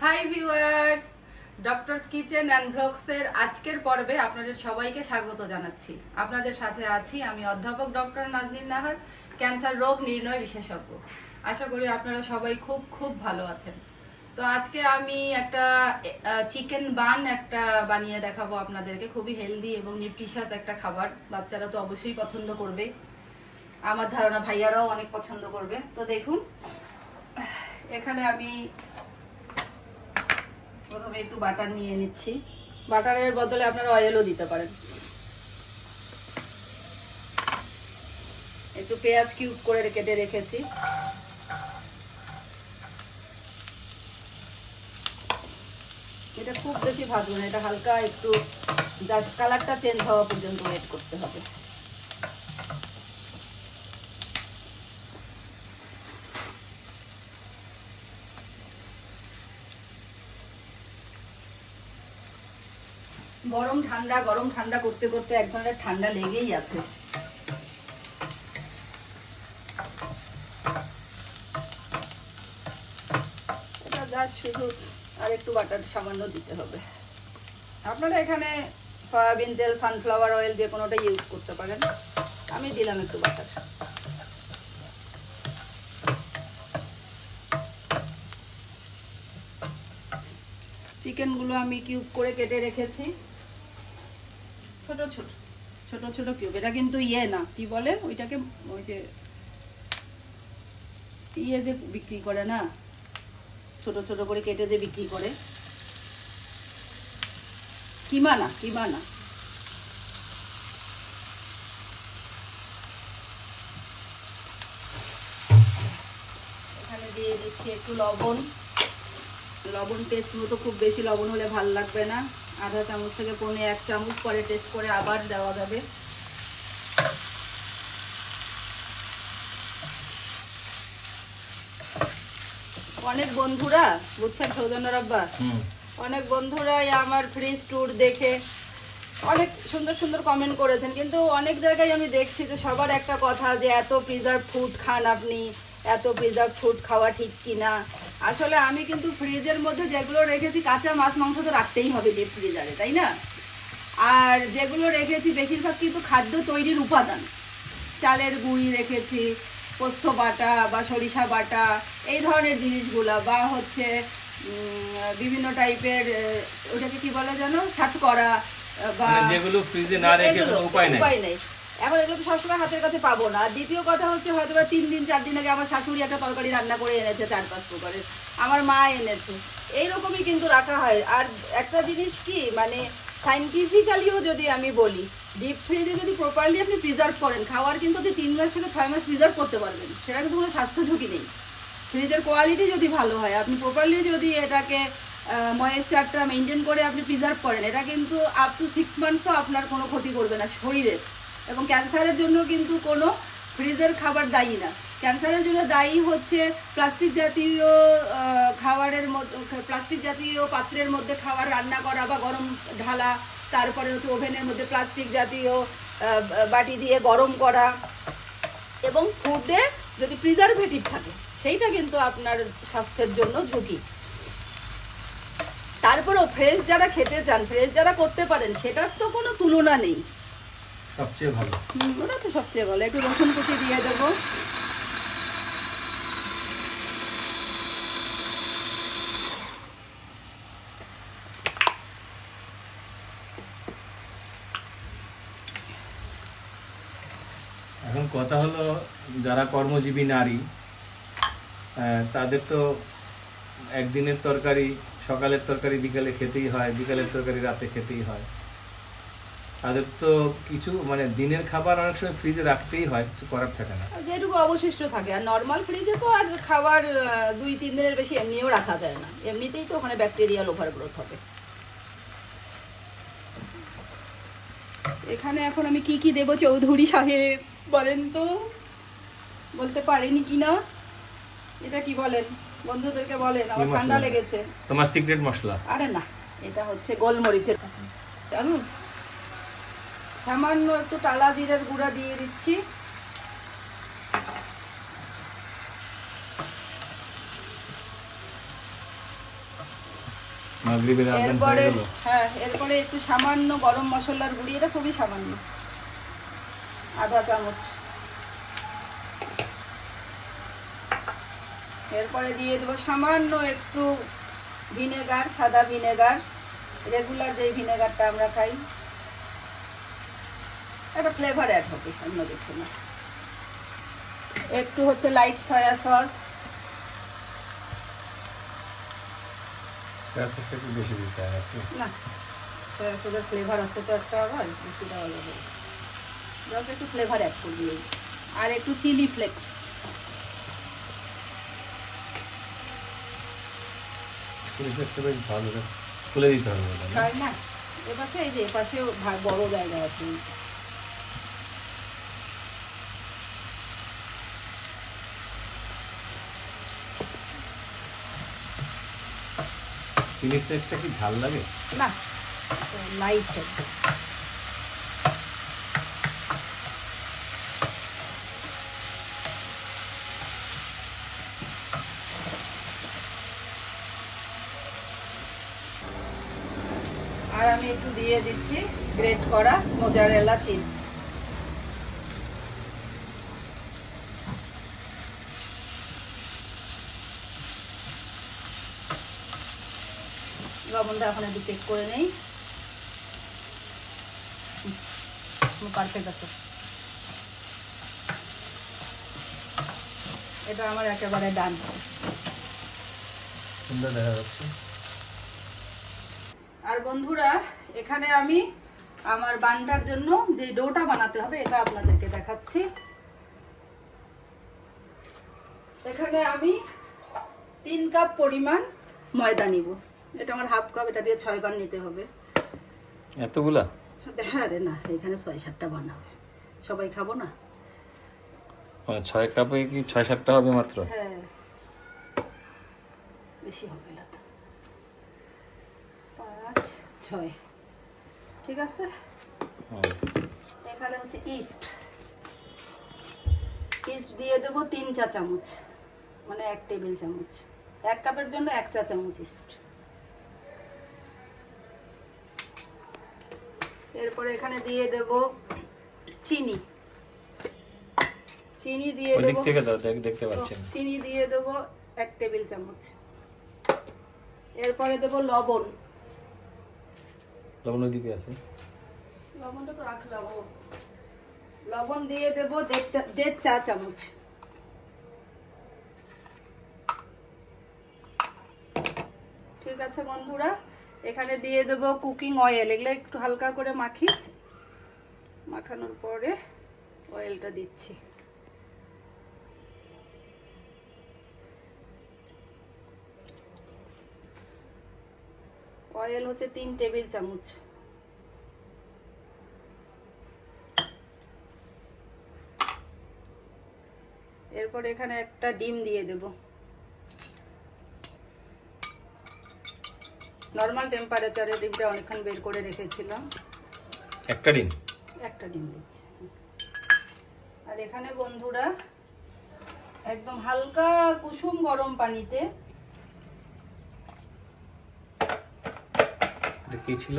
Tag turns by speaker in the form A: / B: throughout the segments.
A: High viewers, doctors kitchen and ব্লগসের আজকের পর্বে আপনাদের সবাইকে স্বাগত জানাচ্ছি। আপনাদের সাথে আছি আমি অধ্যাপক ডক্টর নাজনীন নাহার, ক্যান্সার রোগ নির্ণয় বিশেষজ্ঞ। আশা করি আপনারা সবাই খুব খুব ভালো আছেন। তো আজকে আমি একটা চিকেন বান বানিয়ে দেখাবো আপনাদেরকে। খুবই হেলদি এবং নিউট্রিশাস একটা খাবার, বাচ্চারা তো অবশ্যই পছন্দ করবে, আমার ধারণা ভাইয়ারাও অনেক পছন্দ করবে। তো দেখুন, এখানে আমি প্রথমে একটু বাটার নিয়ে নিচ্ছি। বাটারের বদলে আপনারা অয়েলও দিতে পারেন। একটু পেঁয়াজ কিউব করে কেটে রেখেছি। এটা খুব বেশি ভাজবো না, এটা হালকা একটু জাস্ট কালারটা চেঞ্জ হওয়া পর্যন্ত ওয়েট করতে হবে। গরম ঠান্ডা করতে করতে এক ধরনের ঠান্ডা লেগেই আছে। এটা জাস্ট শুধু আর একটু বাটার সামান্য দিতে হবে। আপনারা এখানে সয়াবিন তেল, সানফ্লাওয়ার অয়েল যে কোনোটা ইউজ করতে পারেন। আমি দিলাম একটু বাটার। চিকেনগুলো আমি কিউব করে কেটে রেখেছি, ছোট ছোট ছোট ছোট কিউব। এটা কিন্তু না, কি বলে ওইটাকে, ওই যে যে বিক্রি করে না, ছোট ছোট করে কেটে যে বিক্রি করে, কিমা না। এখানে দিয়ে দিচ্ছি একটু লবণ টেস্ট মতো, খুব বেশি লবণ হলে ভালো লাগবে না। আধা চামচ থেকে 1 চামচ, পরে টেস্ট করে আবার দেওয়া যাবে। অনেক বন্ধুরা বুঝছেন সৌজন্য আব্বা, অনেক বন্ধুরাই আমার ফ্রিজ ট্যুর দেখে অনেক সুন্দর সুন্দর কমেন্ট করেছেন, কিন্তু অনেক জায়গায় আমি দেখছি যে সবার একটা কথা যে এত প্রিজার্ভ ফুড খান আপনি, এত প্রিজার্ভ ফুড খাওয়া ঠিক কিনা। আসলে আমি কিন্তু ফ্রিজের মধ্যে যেগুলো রেখেছি, কাঁচা মাছ মাংস তো রাখতেই হবে ডিপ ফ্রিজারে, তাই না? আর যেগুলো রেখেছি বেশিরভাগ কিন্তু খাদ্য তৈরির উপাদান। চালের গুঁড়ি রেখেছি, পোস্ত বাটা বা সরিষা বাটা, এই ধরনের জিনিসগুলা, বা হচ্ছে বিভিন্ন টাইপের, ওটাকে কি বলে জানো, ছাতকরা, বা
B: যেগুলো ফ্রিজে না রেখে কোনো উপায় নেই।
A: এখন এগুলো তো সবসময় হাতের কাছে পাবো না। দ্বিতীয় কথা হচ্ছে হয়তো 3 দিন 4 দিন আগে আমার শাশুড়ি একটা তরকারি রান্না করে এনেছে 4-5 প্রকারের, আমার মা এনেছে, এইরকমই কিন্তু রাখা হয়। আর একটা জিনিস কি, মানে সাইন্টিফিক্যালিও যদি আমি বলি, ডিপ ফ্রিজে যদি প্রপারলি আপনি প্রিজার্ভ করেন, খাওয়ার কিন্তু আপনি 3 মাস থেকে 6 মাস প্রিজার্ভ করতে পারবেন, সেটা কিন্তু কোনো স্বাস্থ্য ঝুঁকি নেই। ফ্রিজের কোয়ালিটি যদি ভালো হয়, আপনি প্রপারলি যদি এটাকে ময়েশ্চারটা মেনটেন করে আপনি প্রিজার্ভ করেন, এটা কিন্তু আপ টু 6 মান্থসও আপনার কোনো ক্ষতি করবে না শরীরের। এবং ক্যান্সারের জন্য কিন্তু কোনো ফ্রিজের খাবার দায়ী না। ক্যান্সারের জন্য দায়ী হচ্ছে প্লাস্টিক জাতীয় খাবারের মধ্যে, প্লাস্টিক জাতীয় পাত্রের মধ্যে খাবার রান্না করা বা গরম ঢালা, তারপরে হচ্ছে ওভেনের মধ্যে প্লাস্টিক জাতীয় বাটি দিয়ে গরম করা, এবং ফুডে যদি প্রিজারভেটিভ থাকে, সেইটা কিন্তু আপনার স্বাস্থ্যের জন্য ঝুঁকি। তারপরেও ফ্রেশ যারা খেতে চান, ফ্রেশ যারা করতে পারেন, সেটার তো কোনো তুলনা নেই,
B: সবচেয়ে ভালো।
A: ওটা তো সবচেয়ে ভালো। একটু রসুন কুচি দিয়ে দেবো।
B: এখন কথা হলো, যারা কর্মজীবী নারী, তাদের তো একদিনের তরকারি, সকালের তরকারি বিকালে খেতেই হয়, বিকালের তরকারি রাতে খেতেই হয়। তাদের তো কিছু মানে দিনের খাবার অনেক সময় ফ্রিজে রাখতেই হয়, কিছু করার থাকে না,
A: যেটুকু অবশিষ্ট থাকে। আর নর্মাল ফ্রিজে তো আর খাবার 2-3 দিনের বেশি এমনিও রাখা যায় না, এমনিতেই তো ওখানে ব্যাকটেরিয়াল ওভারগ্রোথ হবে। এখানে এখন আমি কি কি দেবো চৌধুরী সাহেব বলেন তো, বলতে পারেনি কিনা? এটা কি বলেন, বন্ধুদেরকে বলেন, আমার ঠান্ডা লেগেছে।
B: তোমার সিক্রেট মশলা?
A: আরে না, এটা হচ্ছে গোলমরিচের, জানুন। সামান্য একটু টালা জিরের গুঁড়া দিয়ে দিচ্ছি।
B: মাগরিবের আজান হয়ে
A: এরপরে
B: গেল।
A: হ্যাঁ, এরপরে একটু সামান্য গরম মশলার গুঁড়ি, এটা খুবই সামান্য, আধা চামচ। এরপরে দিয়ে দেবো সামান্য একটু ভিনেগার, সাদা ভিনেগার, রেগুলার যে ভিনেগারটা আমরা খাই, একটা ফ্লেভার অ্যাড হবে, অন্য কিছু না। একটু হচ্ছে লাইট সয়া সস,
B: সয়া সসটা একটু বেশি দিতে হয় নাকি?
A: না সয়া সসের ফ্লেভার আছে তো একটা, আবার বেশি দেওয়া যাবে, জাস্ট একটু ফ্লেভার অ্যাড করবি। আর একটু চিলি ফ্লেক্স,
B: চিলি ফ্লেক্সটা বেশ ভালো, তুলে দিতে হবে ওটা, না?
A: তাই না? এপাশে এই যে এপাশেও বড় জায়গা আছে।
B: চিলি ফ্লেক্সটা কি ঝাল লাগে?
A: না, লাইট। আর আমি একটু দিয়ে দিচ্ছি গ্রেট করা মোজারেলা চিজ। লবণটা এখন একটু চেক করে নেই, পারফেক্ট আছে। এটা আমার একেবারে ডান।
B: সুন্দর দেখা যাচ্ছে।
A: আর বন্ধুরা, এখানে আমি আমার বানটার জন্য যে ডোটা বানাতে হবে এটা আপনাদেরকে দেখাচ্ছি। এখানে আমি 3 কাপ পরিমাণ ময়দা নিব। এটা আমার হাফ কাপ, এটা দিয়ে 6 বার নিতে হবে।
B: এতগুলা?
A: হ্যাঁ রে, না এখানে 6-7টা বানাবে, সবাই খাবো না।
B: 6 কাপে কি 6-7টা হবে মাত্র?
A: হ্যাঁ, বেশি হবে না তো। 5-6, ঠিক আছে। এখানে হচ্ছে ইস্ট দিয়ে দেবো 3 চা চামচ, মানে 1 টেবিল চামচ। 1 কাপের জন্য 1 চা চামচ ইস্ট। এরপরে এখানে দিয়ে দেব চিনি দিয়ে
B: ওই দিক
A: দেবো,
B: থেকে দাও, দেখতে পাচ্ছেন।
A: চিনি দিয়ে দেবো 1 টেবিল চামচ। এরপরে দেবো লবণ।
B: লবণ ওই দিকে আছে।
A: লবণটা তো রাখলাম। লবণ দিয়ে দেবো 1.5 চা চামচ। ঠিক আছে বন্ধুরা, এখানে দিয়ে দেবো কুকিং অয়েল। এগুলো একটু হালকা করে মাখানোর পরে অয়েলটা দিচ্ছি। অয়েল হচ্ছে 3 টেবিল চামচ। এরপর এখানে একটা ডিম দিয়ে দেব। নর্মাল টেম্পারেচারে ডিমটা অনেকক্ষণ বের করে রেখেছিলাম।
B: একটা ডিম?
A: একটা ডিম দিচ্ছি। আর এখানে বন্ধুরা একদম হালকা কুসুম গরম পানিতে,
B: এটা কি ছিল?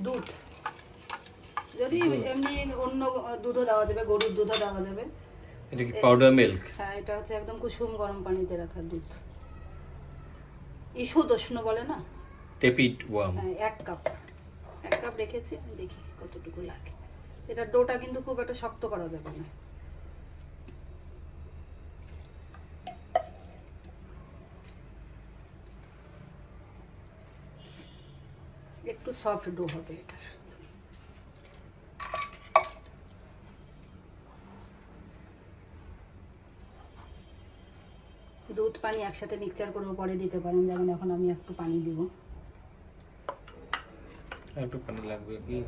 A: দুধ। যদি এমনি অন্য দুধও দেওয়া যাবে, গরুর দুধও দেওয়া যাবে।
B: এটা কি পাউডার মিল্ক?
A: হ্যাঁ, এটা হচ্ছে একদম কুসুম গরম পানিতে রাখা দুধ। ঈষদোষ্ণ বলে না?
B: টেপিড ওয়াম।
A: হ্যাঁ, 1 কাপ রেখেছি, দেখি কতটুকু লাগে। এটা ডোটা কিন্তু খুব একটা শক্ত করা যাবে না। একটু সফট ডো হবে এটার। দুধ পানি একসাথে মিক্সচার করে পরে দিতে পারেন, যেমন এখন আমি একটু পানি দিব।
B: একটু পানি লাগবে কি?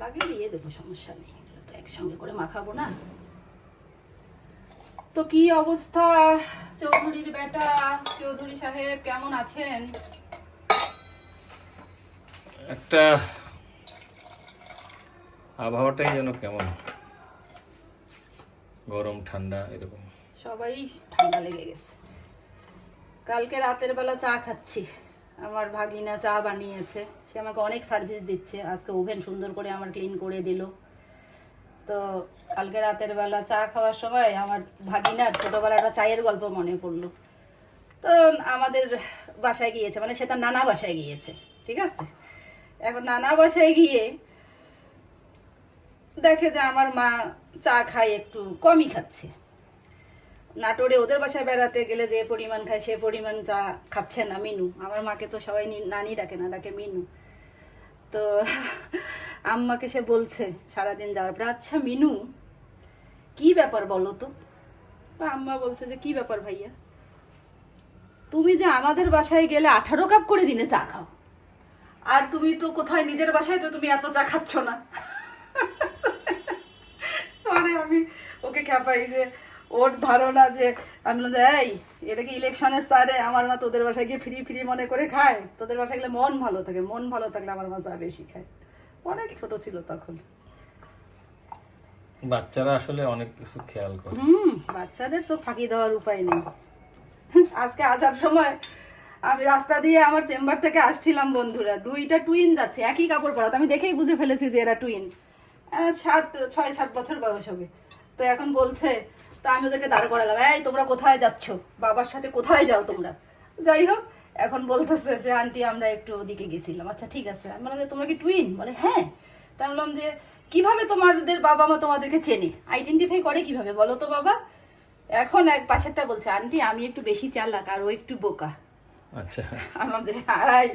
A: লাগিয়ে দিয়ে দেবো, সমস্যা নেই, এগুলো তো একসঙ্গে করে মাখাবো না। তো কি অবস্থা চৌধুরীর বেটা, চৌধুরী সাহেব কেমন আছেন?
B: একটা আবহাওয়াটাই যেন কেমন, গরম ঠান্ডা এরকম।
A: সবাই ঠান্ডা লেগে গেছে। কালকে রাতের বেলা চা খাচ্ছি, আমার ভাগিনা চা বানিয়েছে, সে আমাকে অনেক সার্ভিস দিচ্ছে। আজকে ওভেন সুন্দর করে আমার ক্লিন করে দিল। তো কালকে রাতের বেলা চা খাওয়ার সময় আমার ভাগিনার ছোটোবেলাটা চায়ের গল্প মনে পড়লো। তো আমাদের বাসায় গিয়েছে, মানে সে তার নানা বাসায় গিয়েছে, ঠিক আছে। এখন নানা বাসায় গিয়ে দেখে যে আমার মা চা খায় একটু কমই খাচ্ছে। নাটোরে ওদের বাসায় বেড়াতে গেলে যে পরিমাণ খায় সে পরিমাণ চা খাচ্ছে না মিনু। আমার মাকে তো সবাই নানি ডাকে না, ডাকে মিনু। তো আম্মাকে সে বলছে সারাদিন যাওয়ার পরে, আচ্ছা মিনু কি ব্যাপার বলো তো। আম্মা বলছে যে কি ব্যাপার ভাইয়া, তুমি যে আমাদের বাসায় গেলে 18 কাপ করে দিনে চা খাও, আর তুমি তো কোথায় নিজের বাসায় তো তুমি এত চা খাচ্ছ না। মানে আমি ওকে খেপাই যে ওর ধারণা যে আমি বললাম যে এই এটা কি ইলেকশনের সারে আমার মা তোদের বাসায় গিয়ে ফ্রি ফ্রি মনে করে খায়, তোদের বাসায় গেলে মন ভালো থাকে, মন ভালো থাকলে আমার মা চা বেশি খায়। অনেক ছোট ছিল তখন।
B: বাচ্চারা আসলে অনেক কিছু খেয়াল করে।
A: বাচ্চাদের চোখ ফাঁকি দেওয়ার উপায় নেই। আজকে আসার সময় আমি রাস্তা দিয়ে আমার চেম্বার থেকে আসছিলাম, বন্ধুরা দুইটা টুইন যাচ্ছে একই কাপড় পরা। তো আমি দেখেই বুঝে ফেলেছি যে এরা টুইন, 6-7 বছর বয়স হবে। তো এখন বলছে, তো আমি ওদেরকে দাঁড় করালাম, এই তোমরা কোথায় যাচ্ছ, বাবার সাথে কোথায় যাও তোমরা। যাই হোক, এখন বলতেছে যে আন্টি আমরা একটু ওদিকে গেছিলাম। আচ্ছা ঠিক আছে। আমি বললাম যে তোমরা কি টুইন? বলে হ্যাঁ। তা আমি বললাম যে কিভাবে তোমাদের বাবা মা তোমাদেরকে চেনে, আইডেন্টিফাই করে কিভাবে বলো তো বাবা। এখন এক পাশেরটা বলছে, আন্টি আমি একটু বেশি চালাক আর ও একটু বোকা।
B: আচ্ছা,
A: আমি যে হাই,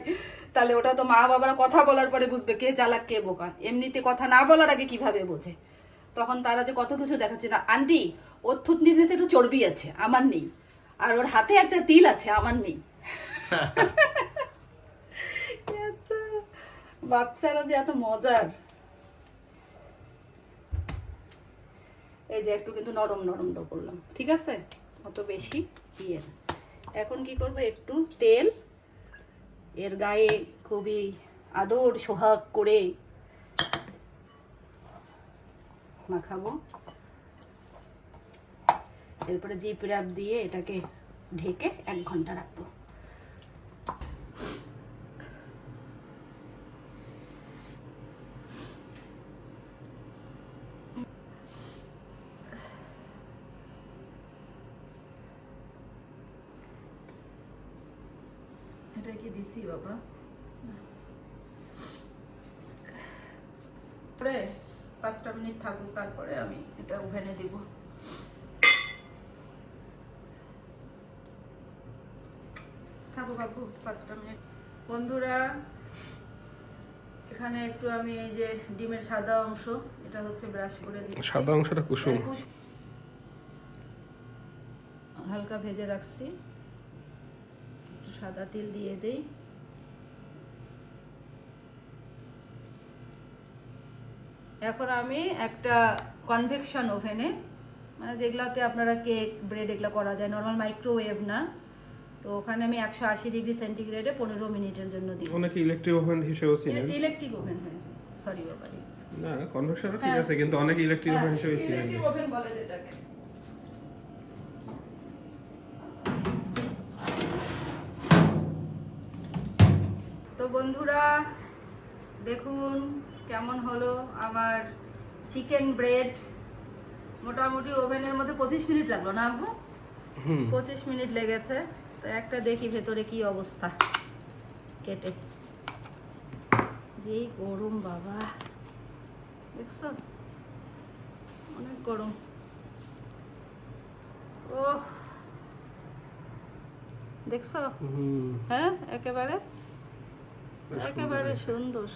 A: তাহলে ওটা তো মা বাবারা কথা বলার পরে বুঝবে কে চালাক কে বোকা, এমনিতে কথা না বলার আগে কিভাবে বোঝে। তখন তারা যে কত কিছু দেখাচ্ছে না, আন্টি ওর থুতনির নিচে একটু চর্বি আছে আমার নেই, আর ওর হাতে একটা তিল আছে আমার নেই। বাচ্চারা যে এত মজার। এই যে একটু কিন্তু নরম নরম ডো করলাম, ঠিক আছে, অত বেশি দিয়ে না। এখন কি করব, একটু তেল এর গায়ে খুবই আদর সোহাগ করে মাখাবো। এরপরে জিপ র্যাপ দিয়ে এটাকে ঢেকে 1 ঘন্টা রাখবো। এটা কি দিছি বাবা, 5টা মিনিট থাকুক, তারপরে আমি এটা ওভেনে দিব। থাকুক আপু 5টা মিনিট। বন্ধুরা এখানে একটু আমি এই যে ডিমের সাদা অংশ, এটা হচ্ছে ব্রাশ করে দিচ্ছি।
C: সাদা অংশটা কুসুম
A: হালকা ভেজে রাখছি, একটু সাদা তেল দিয়ে দেই। এখন আমি একটা কনভেকশন ওভেনে, মানে যেগুলাতে আপনারা কেক ব্রেড এগুলো করা যায়, নর্মাল মাইক্রোওয়েভ না, তো ওখানে আমি 180 ডিগ্রি সেন্টিগ্রেডে 15 মিনিটের জন্য দিই।
C: অনেকে ইলেকট্রিক ওভেন হিসেবেও চিনেন।
A: ইলেকট্রিক ওভেন, হ্যাঁ সরি বাবা,
C: না কনভেকশন ঠিক আছে, কিন্তু অনেকে ইলেকট্রিক ওভেন হিসেবে চিনেন।
A: ইলেকট্রিক ওভেন বলে যেটাকে। তো বন্ধুরা দেখুন কেমন হলো আমার চিকেন ব্রেড। মোটামুটি ওভেনের মধ্যে 25 মিনিট লাগলো না আব্বু? 25 মিনিট লেগেছে। তো একটা দেখি ভেতরে কি অবস্থা, কেটে। যেই গরম বাবা, দেখছো অনেক গরম। ও দেখছো, হ্যাঁ একেবারে একেবারে সুন্দর।